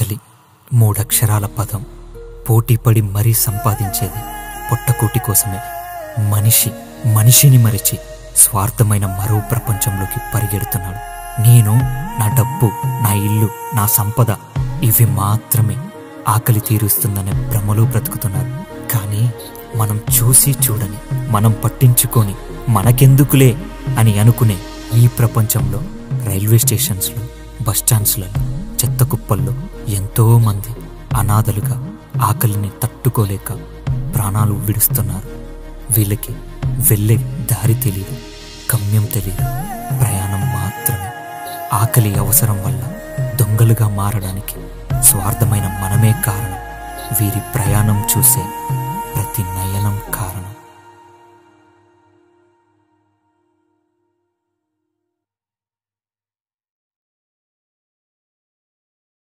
ఆకలి 3 అక్షరాల పదం. పోటీపడి మరీ సంపాదించేది పొట్టకూటి కోసమే. మనిషిని మరిచి స్వార్థమైన మరో ప్రపంచంలోకి పరిగెడుతున్నాడు. నేను, నా డబ్బు, నా ఇల్లు, నా సంపద ఇవి మాత్రమే ఆకలి తీరుస్తుందనే భ్రమలో బ్రతుకుతున్నారు. కానీ మనం చూసి చూడని, మనం పట్టించుకొని మనకెందుకులే అని అనుకునే ఈ ప్రపంచంలో రైల్వే స్టేషన్స్లో, బస్టాండ్స్లలో, చెత్త కుప్పల్లో ఎంతోమంది అనాథలుగా ఆకలిని తట్టుకోలేక ప్రాణాలు విడుస్తున్నారు. వీళ్ళకి వెళ్ళే దారి తెలీదు, గమ్యం తెలీదు, ప్రయాణం మాత్రమే. ఆకలి అవసరం వల్ల దొంగలుగా మారడానికి స్వార్థమైన మనమే కారణం. వీరి ప్రయాణం చూసే ప్రతి నైట్